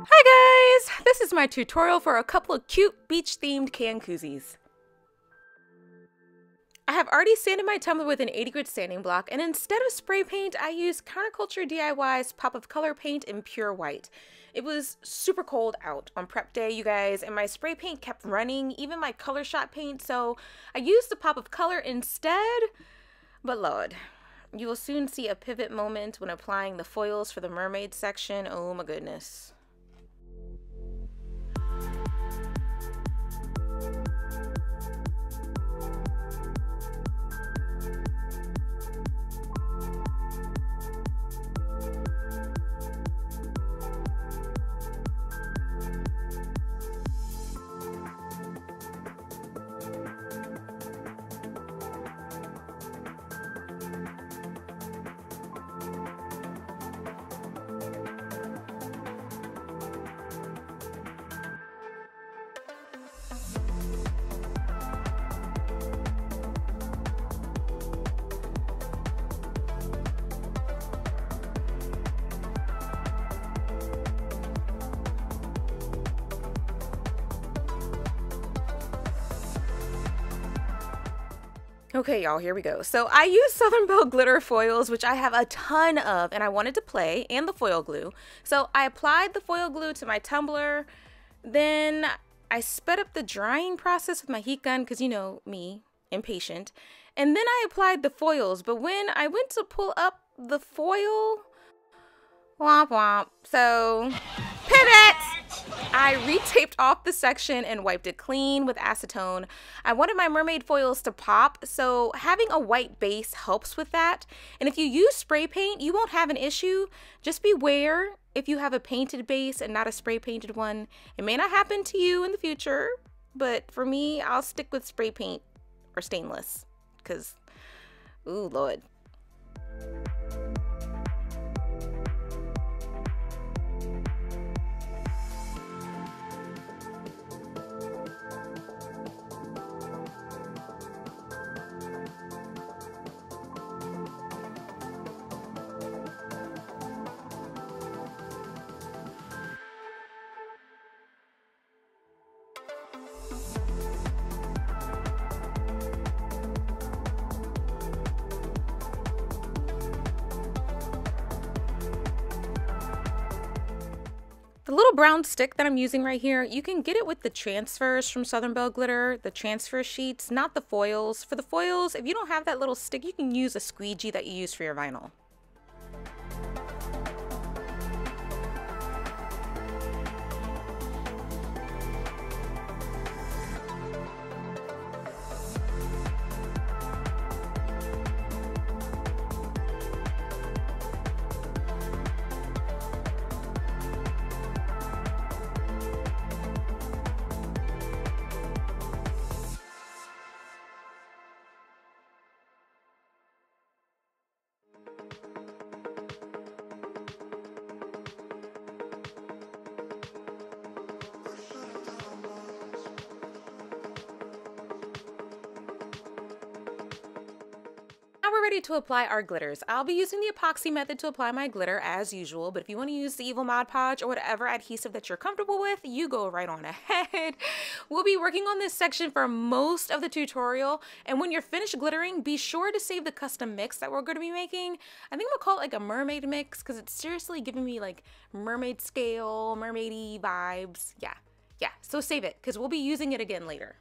Hi guys! This is my tutorial for a couple of cute beach-themed can koozies. I have already sanded my tumbler with an 80 grit sanding block, and instead of spray paint, I used Counterculture DIY's Pop of Color paint in pure white. It was super cold out on prep day, you guys, and my spray paint kept running, even my color shot paint, so I used the Pop of Color instead. But Lord, you will soon see a pivot moment when applying the foils for the Mermaid section. Oh my goodness. Okay, y'all, here we go. So I use Southern Belle glitter foils, which I have a ton of, and I wanted to play, and the foil glue. So I applied the foil glue to my tumbler, then I sped up the drying process with my heat gun, because you know me, impatient. And then I applied the foils, but when I went to pull up the foil, womp womp, so pivot! I retaped off the section and wiped it clean with acetone. I wanted my mermaid foils to pop, so having a white base helps with that. And if you use spray paint, you won't have an issue. Just beware if you have a painted base and not a spray painted one. It may not happen to you in the future, but for me, I'll stick with spray paint or stainless, because, ooh, Lord. The little brown stick that I'm using right here, you can get it with the transfers from Southern Belle Glitter, the transfer sheets, not the foils. For the foils, if you don't have that little stick, you can use a squeegee that you use for your vinyl. We're ready to apply our glitters. I'll be using the epoxy method to apply my glitter as usual, but if you want to use the Evil Mod Podge or whatever adhesive that you're comfortable with, you go right on ahead. We'll be working on this section for most of the tutorial, and when you're finished glittering, be sure to save the custom mix that we're going to be making. I think we'll call it like a mermaid mix, because it's seriously giving me like mermaid scale, mermaidy vibes. Yeah, so save it, because we'll be using it again later.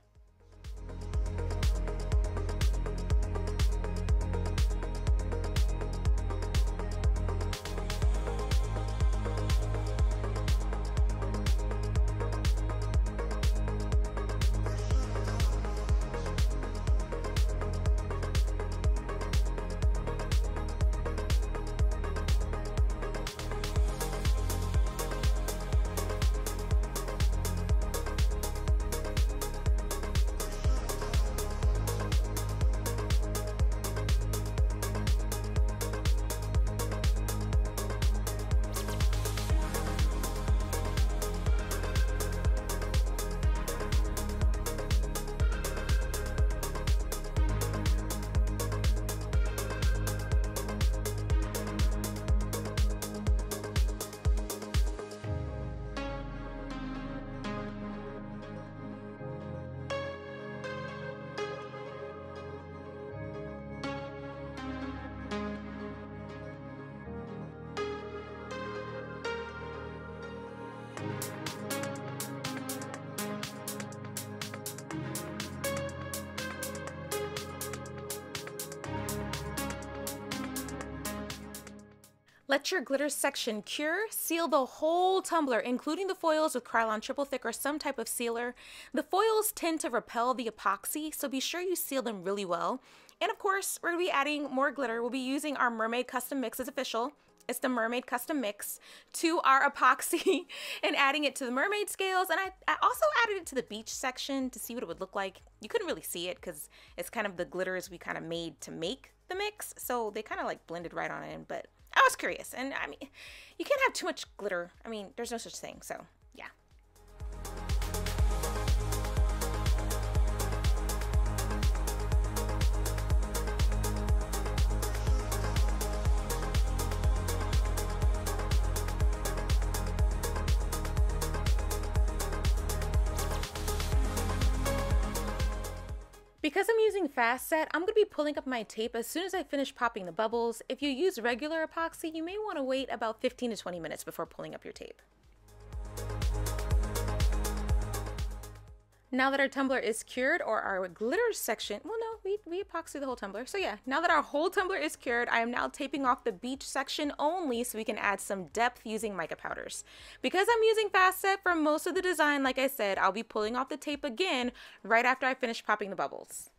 Let your glitter section cure. Seal the whole tumbler, including the foils, with Krylon Triple Thick or some type of sealer. The foils tend to repel the epoxy, so be sure you seal them really well. And of course, we're going to be adding more glitter. We'll be using our Mermaid Custom Mix as official. It's the Mermaid Custom Mix to our epoxy and adding it to the Mermaid scales. And I also added it to the beach section to see what it would look like. You couldn't really see it because it's kind of the glitters we kind of made to make the mix. So they kind of like blended right on in, but I was curious. And I mean, you can't have too much glitter. I mean, there's no such thing. So yeah. Because I'm using fast set, I'm going to be pulling up my tape as soon as I finish popping the bubbles. If you use regular epoxy, you may want to wait about 15 to 20 minutes before pulling up your tape. Now that our tumbler is cured, or our glitter section, well no, we epoxy the whole tumbler. So yeah, now that our whole tumbler is cured, I am now taping off the beach section only so we can add some depth using mica powders. Because I'm using fast set for most of the design, like I said, I'll be pulling off the tape again right after I finish popping the bubbles.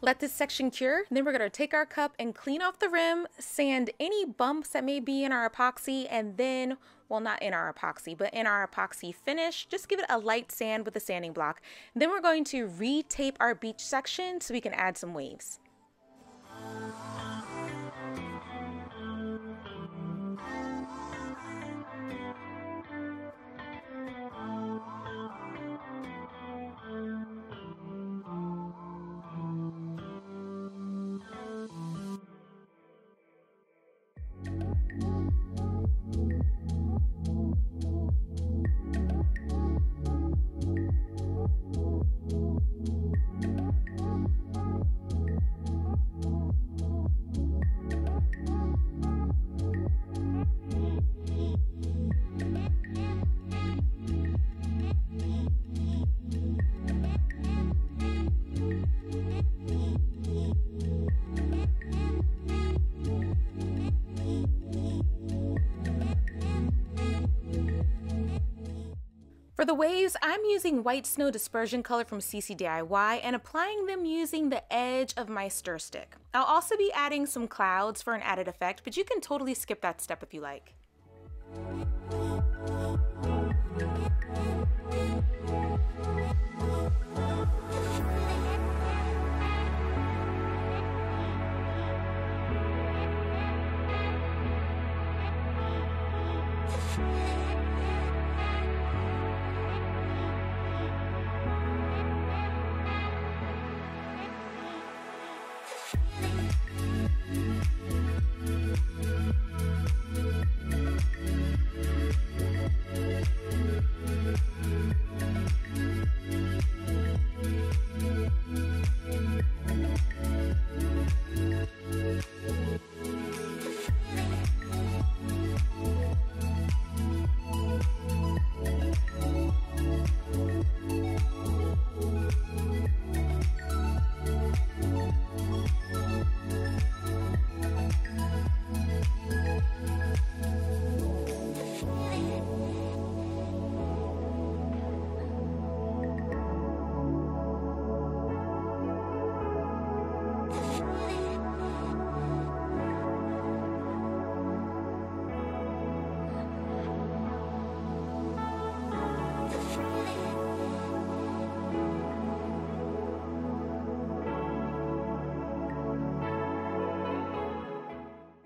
Let this section cure. Then we're going to take our cup and clean off the rim, sand any bumps that may be in our epoxy, and then, well, not in our epoxy, but in our epoxy finish, just give it a light sand with a sanding block. Then we're going to re-tape our beach section so we can add some waves. For the waves, I'm using White Snow Dispersion Color from CC DIY and applying them using the edge of my stir stick. I'll also be adding some clouds for an added effect, but you can totally skip that step if you like.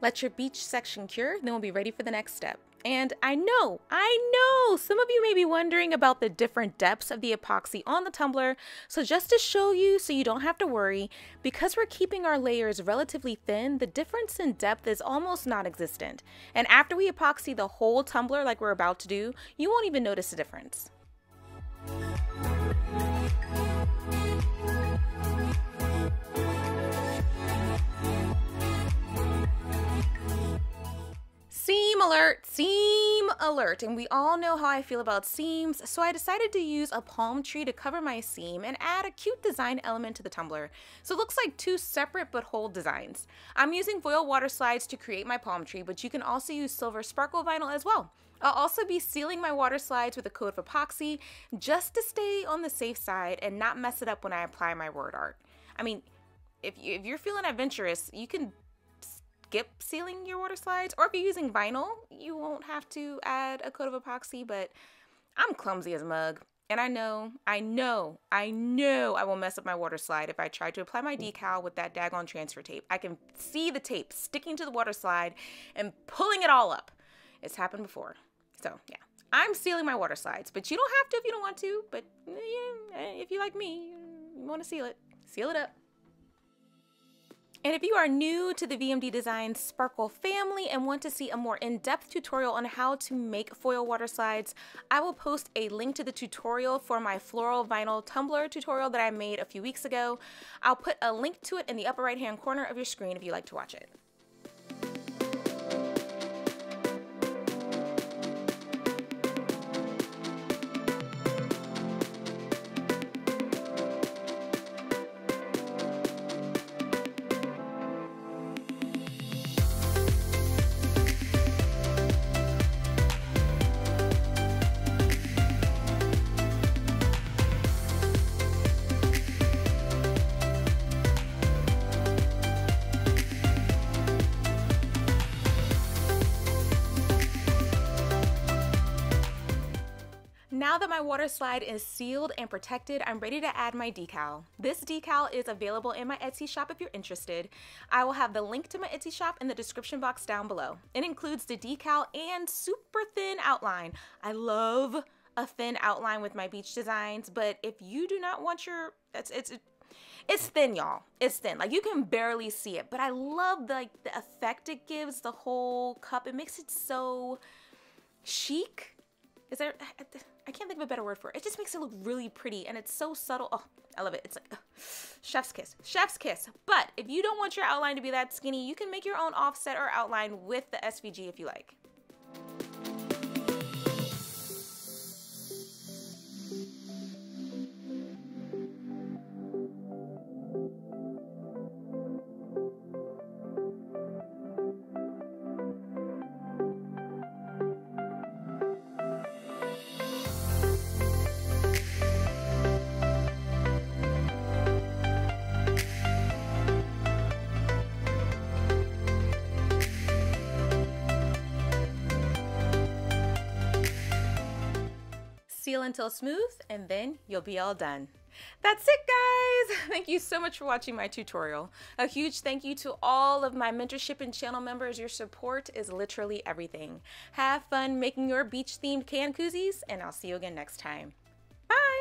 Let your beach section cure, then we'll be ready for the next step. And I know, some of you may be wondering about the different depths of the epoxy on the tumbler. So just to show you so you don't have to worry, because we're keeping our layers relatively thin, the difference in depth is almost non-existent. And after we epoxy the whole tumbler like we're about to do, you won't even notice the difference. Seam alert, and we all know how I feel about seams, so I decided to use a palm tree to cover my seam and add a cute design element to the tumbler. So it looks like two separate but whole designs. I'm using foil water slides to create my palm tree, but you can also use silver sparkle vinyl as well. I'll also be sealing my water slides with a coat of epoxy just to stay on the safe side and not mess it up when I apply my word art. I mean, if you're feeling adventurous, you can skip sealing your water slides, or if you're using vinyl, you won't have to add a coat of epoxy, but I'm clumsy as a mug, and I know I will mess up my water slide if I try to apply my decal with that daggone transfer tape. I can see the tape sticking to the water slide and pulling it all up. It's happened before. So yeah, I'm sealing my water slides, but you don't have to if you don't want to, but yeah, if you like me, you want to seal it up. And if you are new to the VMD Design Sparkle family and want to see a more in-depth tutorial on how to make foil water slides, I will post a link to the tutorial for my floral vinyl tumbler tutorial that I made a few weeks ago. I'll put a link to it in the upper right-hand corner of your screen if you'd like to watch it. Now that my water slide is sealed and protected, I'm ready to add my decal. This decal is available in my Etsy shop if you're interested. I will have the link to my Etsy shop in the description box down below. It includes the decal and super thin outline. I love a thin outline with my beach designs, but if you do not want your, it's thin, y'all. It's thin. Like, you can barely see it, but I love the effect it gives the whole cup. It makes it so chic. I can't think of a better word for it. It just makes it look really pretty, and it's so subtle. Oh, I love it. It's like chef's kiss. Chef's kiss. But if you don't want your outline to be that skinny, you can make your own offset or outline with the SVG if you like. seal until smooth, and then you'll be all done. That's it, guys. Thank you so much for watching my tutorial. A huge thank you to all of my mentorship and channel members. Your support is literally everything. Have fun making your beach themed can koozies, and I'll see you again next time. Bye.